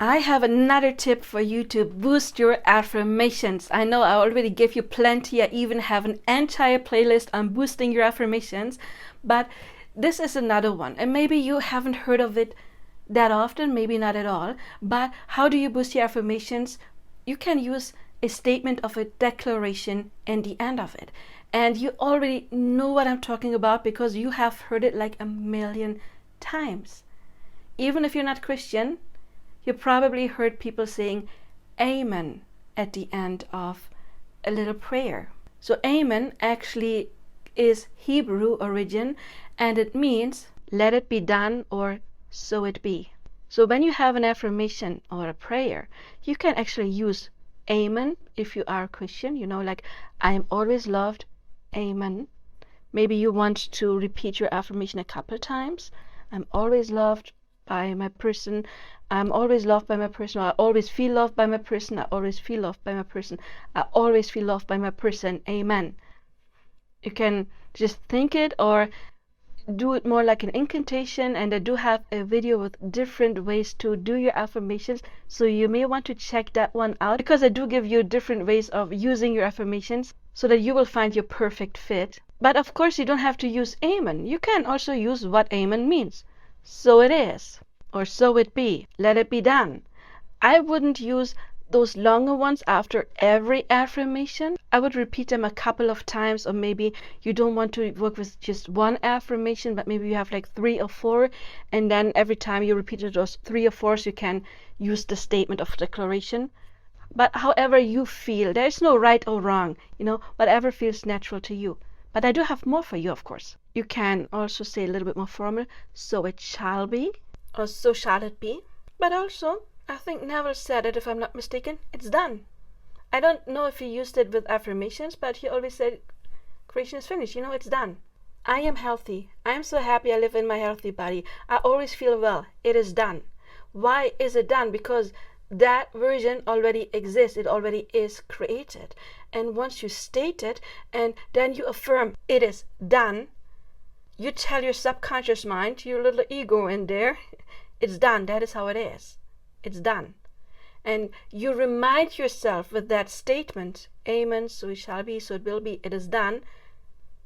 I have another tip for you to boost your affirmations. I know I already gave you plenty. I even have an entire playlist on boosting your affirmations, but this is another one. And maybe you haven't heard of it that often, maybe not at all. But how do you boost your affirmations? You can use a statement of a declaration in the end of it. And you already know what I'm talking about because you have heard it like a million times. Even if you're not Christian, you probably heard people saying amen at the end of a little prayer. So amen actually is Hebrew origin, and it means let it be done or so it be. So when you have an affirmation or a prayer, you can actually use amen if you are a Christian, like I am always loved, amen. Maybe you want to repeat your affirmation a couple times. I'm always loved by my person. I'm always loved by my person. I always feel loved by my person. I always feel loved by my person. I always feel loved by my person. Amen. You can just think it or do it more like an incantation, and I do have a video with different ways to do your affirmations, so you may want to check that one out because I do give you different ways of using your affirmations so that you will find your perfect fit. But of course you don't have to use amen. You can also use what amen means. So it is, or so it be, let it be done. I wouldn't use those longer ones after every affirmation. I would repeat them a couple of times, or maybe you don't want to work with just one affirmation, but maybe you have like 3 or 4, and then every time you repeat those 3 or 4, you can use the statement of declaration. But however you feel, there is no right or wrong, whatever feels natural to you. But I do have more for you, of course. You can also say a little bit more formal, so it shall be, or so shall it be. But also, I think Neville said it, if I'm not mistaken, it's done. I don't know if he used it with affirmations, but he always said, creation is finished, it's done. I am healthy. I am so happy I live in my healthy body. I always feel well. It is done. Why is it done? Because that version already exists. It already is created. And once you state it and then you affirm it is done, you tell your subconscious mind, your little ego in there, it's done. That is how it is. It's done. And you remind yourself with that statement, amen, so it shall be, so it will be, it is done,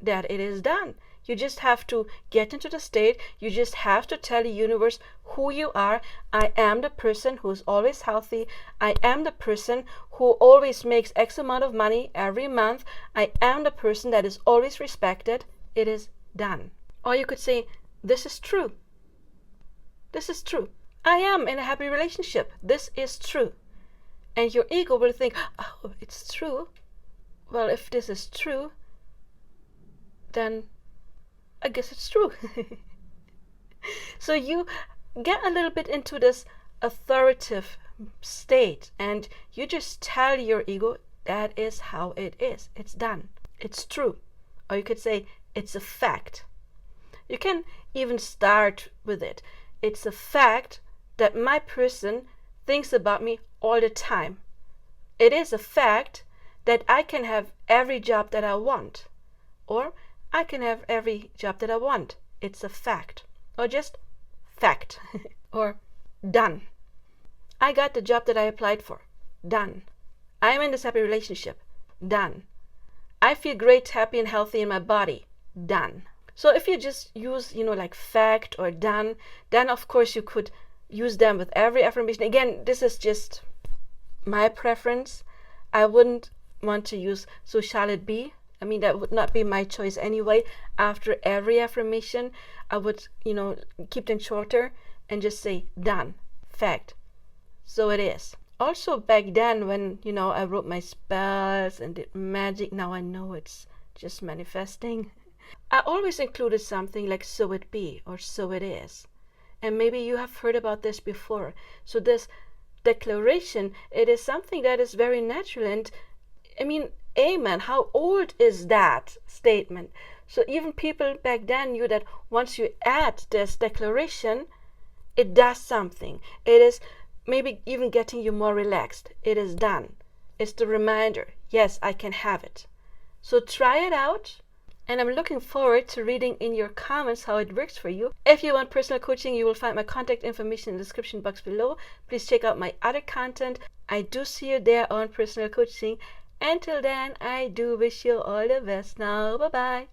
that it is done. You just have to get into the state. You just have to tell the universe who you are. I am the person who is always healthy. I am the person who always makes X amount of money every month. I am the person that is always respected. It is done. Or you could say, this is true. This is true. I am in a happy relationship. This is true. And your ego will think, oh, it's true. Well, if this is true, then I guess it's true. So you get a little bit into this authoritative state and you just tell your ego that is how it is. It's done. It's true. Or you could say it's a fact. You can even start with it. It's a fact that my person thinks about me all the time. It is a fact that I can have every job that I want. Or I can have every job that I want. It's a fact. Or just fact. Or done. I got the job that I applied for. Done. I am in this happy relationship. Done. I feel great, happy, and healthy in my body. Done. So if you just use, like fact or done, then of course you could use them with every affirmation. Again, this is just my preference. I wouldn't want to use so shall it be. I mean, that would not be my choice anyway. After every affirmation, I would, keep them shorter and just say done, fact. So it is. Also back then when, I wrote my spells and did magic, now I know it's just manifesting. I always included something like so it be or so it is. And maybe you have heard about this before. So this declaration, it is something that is very natural. And I mean, amen, how old is that statement? So even people back then knew that once you add this declaration, it does something. It is maybe even getting you more relaxed. It is done. It's the reminder, yes, I can have it. So try it out. And I'm looking forward to reading in your comments how it works for you. If you want personal coaching, you will find my contact information in the description box below. Please check out my other content. I do see you there on personal coaching. Until then, I do wish you all the best now. Bye-bye.